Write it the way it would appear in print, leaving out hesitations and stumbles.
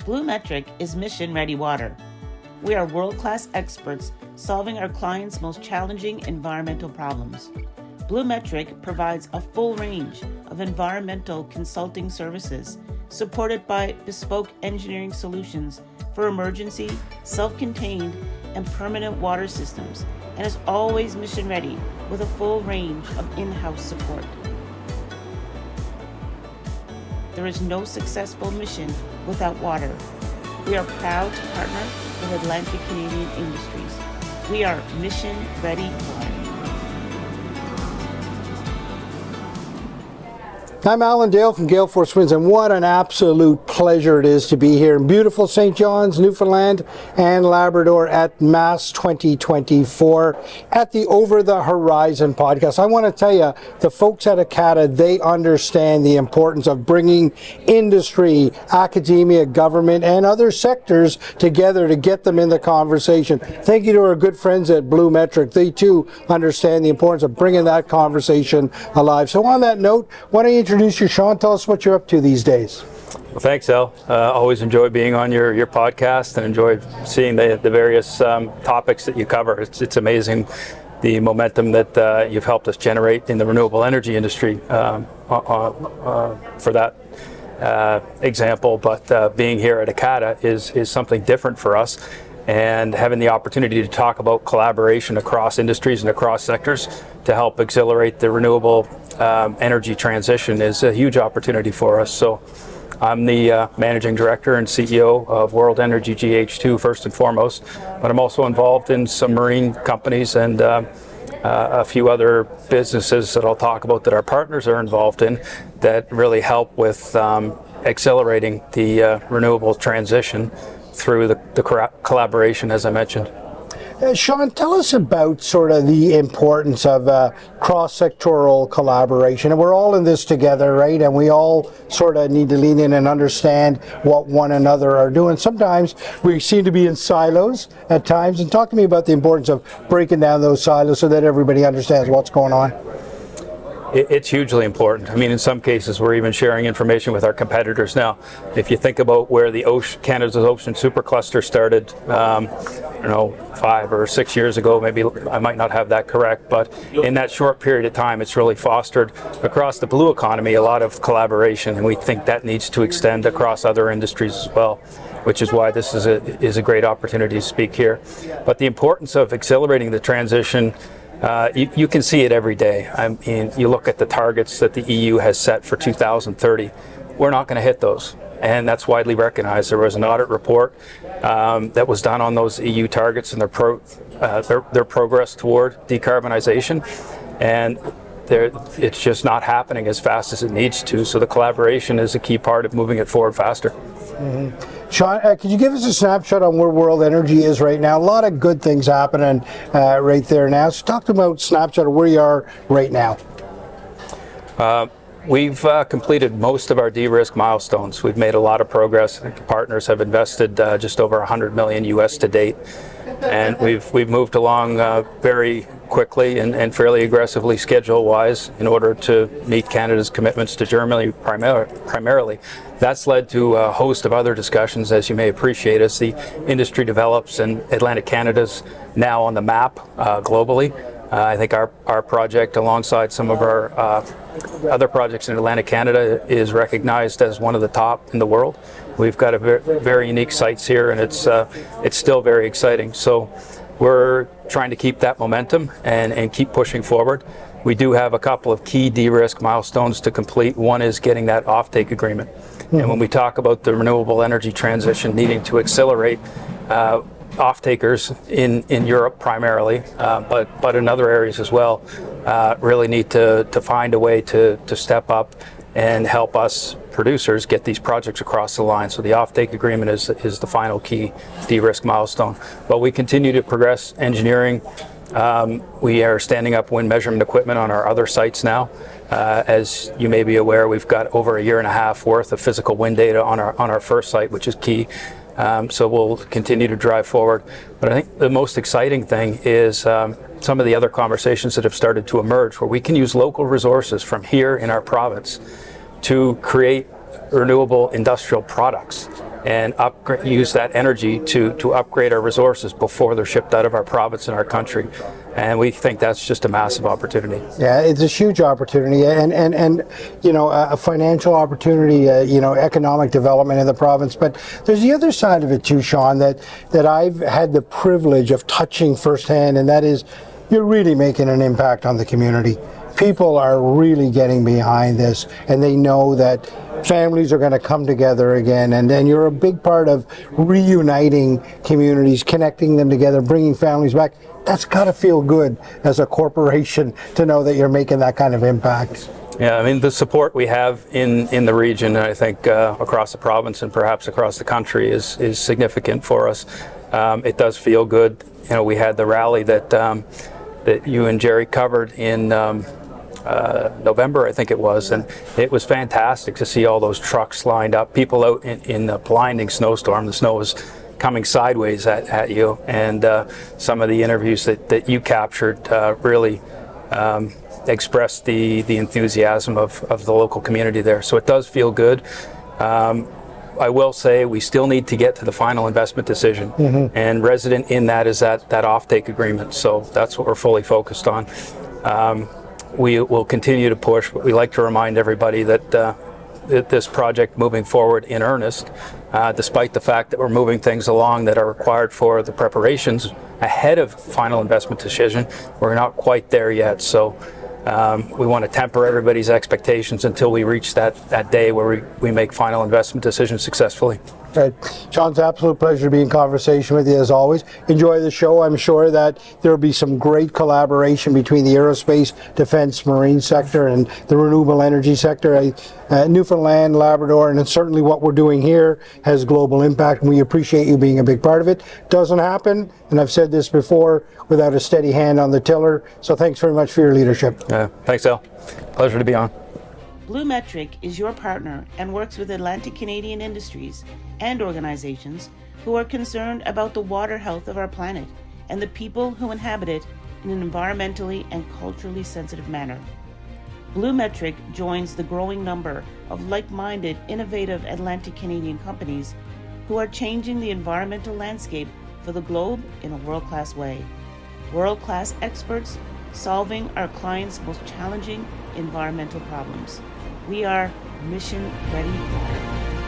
BlueMetric is mission-ready water. We are world-class experts solving our clients' most challenging environmental problems. BlueMetric provides a full range of environmental consulting services supported by bespoke engineering solutions for emergency, self-contained, and permanent water systems, and is always mission-ready with a full range of in-house support. There is no successful mission without water. We are proud to partner with Atlantic Canadian Industries. We are mission-ready water. I'm Alan Dale from Gale Force Winds, and what an absolute pleasure it is to be here in beautiful St. John's, Newfoundland and Labrador at MASS 2024 at the Over the Horizon podcast. I want to tell you, the folks at ACATA, they understand the importance of bringing industry, academia, government, and other sectors together to get them in the conversation. Thank you to our good friends at BlueMetric. They too understand the importance of bringing that conversation alive. So on that note, why don't you introduce you, Sean? Tell us what you're up to these days. Well, thanks, Al. Always enjoy being on your podcast and enjoy seeing the various topics that you cover. It's amazing the momentum that you've helped us generate in the renewable energy industry for that example. But being here at ACATA is something different for us. And having the opportunity to talk about collaboration across industries and across sectors to help accelerate the renewable energy transition is a huge opportunity for us. So I'm the Managing Director and CEO of World Energy GH2 first and foremost, but I'm also involved in some marine companies and a few other businesses that I'll talk about that our partners are involved in that really help with accelerating the renewable transition through the collaboration, as I mentioned. Sean, tell us about sort of the importance of cross-sectoral collaboration. And we're all in this together, right? And we all sort of need to lean in and understand what one another are doing. Sometimes we seem to be in silos at times. And talk to me about the importance of breaking down those silos so that everybody understands what's going on. It's hugely important. I mean, in some cases, we're even sharing information with our competitors now. If you think about where the Canada's Ocean Supercluster started, 5 or 6 years ago, maybe I might not have that correct, but in that short period of time, it's really fostered across the blue economy a lot of collaboration, and we think that needs to extend across other industries as well, which is why this is a great opportunity to speak here. But the importance of accelerating the transition, you can see it every day. I mean, you look at the targets that the EU has set for 2030. We're not going to hit those, and that's widely recognized. There was an audit report that was done on those EU targets and their progress toward decarbonization, and it's just not happening as fast as it needs to. So the collaboration is a key part of moving it forward faster. Mm-hmm. Sean, could you give us a snapshot on where World Energy is right now? A lot of good things happening right there now. So talk about snapshot of where you are right now. We've completed most of our de-risk milestones. We've made a lot of progress. Partners have invested just over $100 million US to date, and we've moved along very quickly and fairly aggressively schedule-wise in order to meet Canada's commitments to Germany primarily. That's led to a host of other discussions, as you may appreciate, as the industry develops and Atlantic Canada's now on the map globally. I think our project, alongside some of our other projects in Atlantic Canada, is recognized as one of the top in the world. We've got a very unique sites here, and it's still very exciting. So we're trying to keep that momentum and keep pushing forward. We do have a couple of key de-risk milestones to complete. One is getting that offtake agreement. And when we talk about the renewable energy transition needing to accelerate, off-takers in Europe primarily, but in other areas as well, really need to find a way to step up and help us producers get these projects across the line. So the off-take agreement is the final key de-risk milestone. But we continue to progress engineering. We are standing up wind measurement equipment on our other sites now. As you may be aware, we've got over a year and a half worth of physical wind data on our first site, which is key. So we'll continue to drive forward. But I think the most exciting thing is some of the other conversations that have started to emerge, where we can use local resources from here in our province to create renewable industrial products and use that energy to upgrade our resources before they're shipped out of our province and our country. And we think that's just a massive opportunity. Yeah, it's a huge opportunity, and you know, a financial opportunity, you know, economic development in the province. But there's the other side of it too, Sean, that I've had the privilege of touching firsthand, and that is, you're really making an impact on the community. People are really getting behind this, and they know that families are going to come together again, and you're a big part of reuniting communities, connecting them together, bringing families back. That's got to feel good as a corporation to know that you're making that kind of impact. Yeah, I mean, the support we have in the region, I think across the province and perhaps across the country is significant for us. It does feel good. You know, we had the rally that you and Jerry covered in November, I think it was, and it was fantastic to see all those trucks lined up, people out in the blinding snowstorm. The snow was coming sideways at you, and some of the interviews that you captured really expressed the enthusiasm of the local community there. So it does feel good. I will say we still need to get to the final investment decision, and resident in that is that offtake agreement. So that's what we're fully focused on. We will continue to push, but we like to remind everybody that this project moving forward in earnest, despite the fact that we're moving things along that are required for the preparations ahead of final investment decision, we're not quite there yet. So we want to temper everybody's expectations until we reach that day where we make final investment decisions successfully. Right. Sean, it's an absolute pleasure to be in conversation with you as always. Enjoy the show. I'm sure that there will be some great collaboration between the aerospace, defense, marine sector and the renewable energy sector. Newfoundland, Labrador, and certainly what we're doing here has global impact, and we appreciate you being a big part of it. Doesn't happen, and I've said this before, without a steady hand on the tiller. So thanks very much for your leadership. Thanks, Al. Pleasure to be on. BlueMetric is your partner and works with Atlantic Canadian industries and organizations who are concerned about the water health of our planet and the people who inhabit it in an environmentally and culturally sensitive manner. BlueMetric joins the growing number of like-minded, innovative Atlantic Canadian companies who are changing the environmental landscape for the globe in a world-class way. World-class experts solving our clients' most challenging environmental problems. We are mission-ready water.